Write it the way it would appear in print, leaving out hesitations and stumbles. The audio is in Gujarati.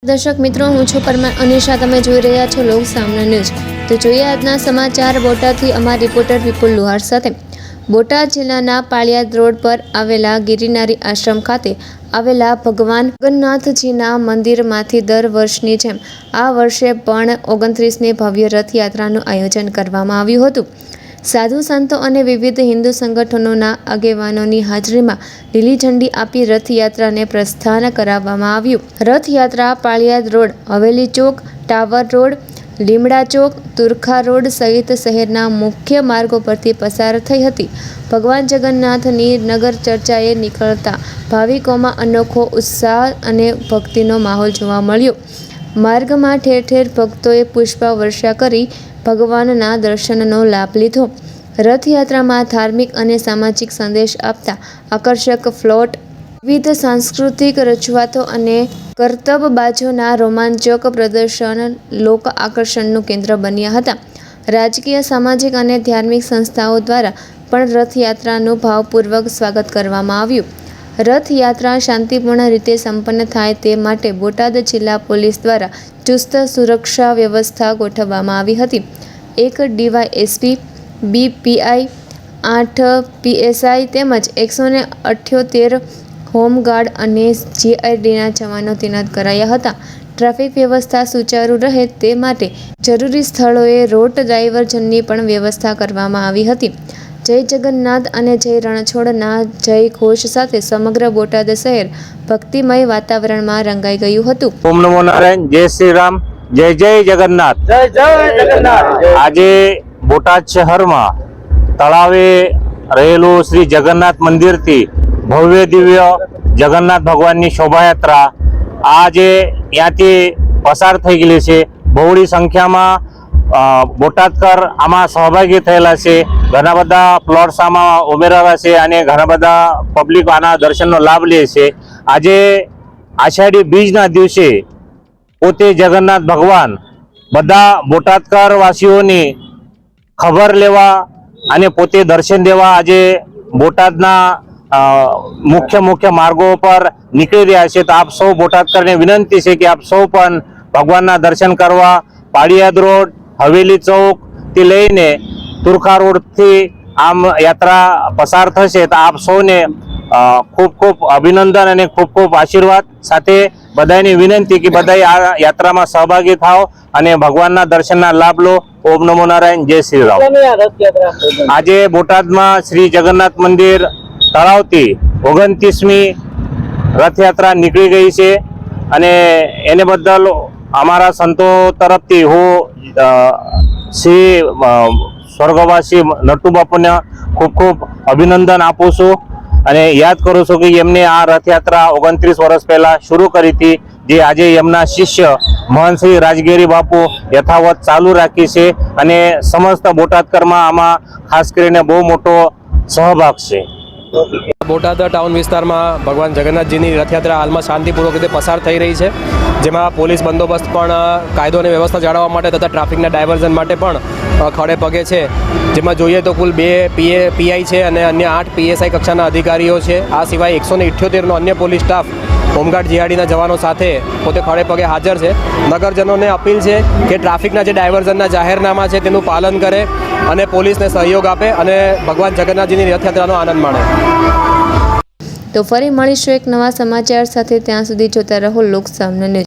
દર્શક મિત્રો, હું છું પરમાર અનિશા. તમે જોઈ રહ્યા છો લોક સામના ન્યૂઝ. તો જોઈએ આજના સમાચાર બોટાદથી અમારા રિપોર્ટર વિપુલ લુહાર સાથે. બોટાદ જિલ્લાના પાળિયાદ રોડ પર આવેલા ગિરનારી આશ્રમ ખાતે આવેલા ભગવાન જગન્નાથજીના મંદિરમાંથી દર વર્ષની જેમ આ વર્ષે પણ 29ની ભવ્ય રથયાત્રાનું આયોજન કરવામાં આવ્યું હતું. સાધુ સંતો અને વિવિધ હિન્દુ સંગઠનોના આગેવાનોની હાજરીમાં લીલી ઝંડી આપી રથયાત્રાને પ્રસ્થાન કરાવવામાં આવ્યું. રથયાત્રા પાળિયાદ રોડ, હવેલી ચોક, ટાવર રોડ, લીમડા ચોક, તુરખા રોડ સહિત શહેરના મુખ્ય માર્ગો પરથી પસાર થઈ હતી. ભગવાન જગન્નાથની નગર ચર્ચાએ નીકળતા ભાવિકોમાં અનોખો ઉત્સાહ અને ભક્તિનો માહોલ જોવા મળ્યો. માર્ગમાં ઠેર ઠેર ભક્તોએ પુષ્પ વર્ષા કરી ભગવાનના દર્શનનો લાભ લીધો. રથયાત્રામાં ધાર્મિક અને સામાજિક સંદેશ આપતા આકર્ષક ફ્લોટ, વિવિધ સાંસ્કૃતિક રજૂઆતો અને કરતબબાજોના રોમાંચક પ્રદર્શન લોક આકર્ષણનું કેન્દ્ર બન્યા હતા. રાજકીય, સામાજિક અને ધાર્મિક સંસ્થાઓ દ્વારા પણ રથયાત્રાનું ભાવપૂર્વક સ્વાગત કરવામાં આવ્યું. રથયાત્રા શાંતિપૂર્ણ રીતે સંપન્ન થાય તે માટે બોટાદ જિલ્લા પોલીસ દ્વારા ચુસ્ત સુરક્ષા વ્યવસ્થા ગોઠવવામાં આવી હતી. 1 ડીવાયએસપી, 2 પીઆઈ, 8 પીએસઆઈ તેમજ 178 હોમગાર્ડ અને જીઆઈડીના જવાનો તૈનાત કરાયા હતા. ટ્રાફિક વ્યવસ્થા સુચારુ રહે તે માટે જરૂરી સ્થળોએ રોડ ડાયવર્ઝનની પણ વ્યવસ્થા કરવામાં આવી હતી. જય જગન્નાથ અને જય રણછોડના જય ઘોષ સાથે સમગ્ર બોટાદ શહેર ભક્તિમય વાતાવરણમાં રંગાઈ ગયું હતું. ઓમ નમો નારાયણ, જય શ્રી રામ, જય જય જગન્નાથ. જય જય જગન્નાથ. આજે બોટાદ શહેરમાં તળાવે રહેલું શ્રી જગન્નાથ મંદિરથી ભવ્ય દિવ્ય જગન્નાથ ભગવાનની શોભાયાત્રા આજે ત્યાંથી પસાર થઈ ગયેલી છે. બહોળી સંખ્યામાં બોટાદકર આમાં સહભાગી થયેલા છે. ઘણા બધા પ્લોટ્સ આમાં ઉમેરાયા છે અને ઘણા બધા પબ્લિક આના દર્શનનો લાભ લે છે. આજે આષાઢી બીજના દિવસે પોતે જગન્નાથ ભગવાન બધા બોટાદકર વાસીઓની ખબર લેવા અને પોતે દર્શન દેવા આજે બોટાદના મુખ્ય માર્ગો પર નીકળી રહ્યા છે. તો આપ સૌ બોટાદકરને વિનંતી છે કે આપ સૌ પણ ભગવાનના દર્શન કરવા પાળિયાદ રોડ, હવેલી ચોકથી લઈને તુરખા રોડથી આમ યાત્રા પસાર થશે. તો આપ સૌને ખૂબ ખૂબ અભિનંદન અને ખૂબ ખૂબ આશીર્વાદ સાથે બધાની વિનંતી કે બધા આ યાત્રામાં સહભાગી થાઓ અને ભગવાનના દર્શનના લાભ લો. ઓમ નમો નારાયણ, જય શ્રી રામ. આજે બોટાદમાં શ્રી જગન્નાથ મંદિર તળાવથી 29મી રથયાત્રા નીકળી ગઈ છે અને એને બદલ અમારા સંતો તરફથી હું શ્રી સ્વર્ગવાસી નટુ બાપુને ખૂબ ખૂબ અભિનંદન આપું છું અને યાદ કરું છું કે એમને આ રથયાત્રા 29 વર્ષ પહેલા શરૂ કરી હતી, જે આજે એમના શિષ્ય મહંત શ્રી રાજગીરી બાપુ યથાવત ચાલુ રાખી છે અને સમસ્ત બોટાદકરમાં આમાં ખાસ કરીને બહુ મોટો સહભાગ છે. બોટાદ ટાઉન વિસ્તારમાં ભગવાન જગન્નાથજીની રથયાત્રા હાલમાં શાંતિપૂર્વક રીતે પસાર થઈ રહી છે, જેમાં પોલીસ બંદોબસ્ત પણ કાયદો અને વ્યવસ્થા જાળવવા માટે તથા ટ્રાફિકના ડાયવર્ઝન માટે પણ ખડે પગે છે. જેમાં જોઈએ તો કુલ 2 પીઆઈ છે અને અન્ય 8 પીએસઆઈ કક્ષાના અધિકારીઓ છે. આ સિવાય 178નો અન્ય પોલીસ સ્ટાફ હોમગાર્ડ જીઆરડીના જવાનો સાથે પોતે ખડે પગે હાજર છે. નગરજનોને અપીલ છે કે ટ્રાફિકના જે ડાયવર્ઝનના જાહેરનામા છે તેનું પાલન કરે અને પોલીસને સહયોગ આપે અને ભગવાન જગન્નાથજીની રથયાત્રાનો આનંદ માણે. તો ફરી મળીશું એક નવા સમાચાર સાથે. ત્યાં સુધી જોતા રહો લોક સામના ન્યૂઝ.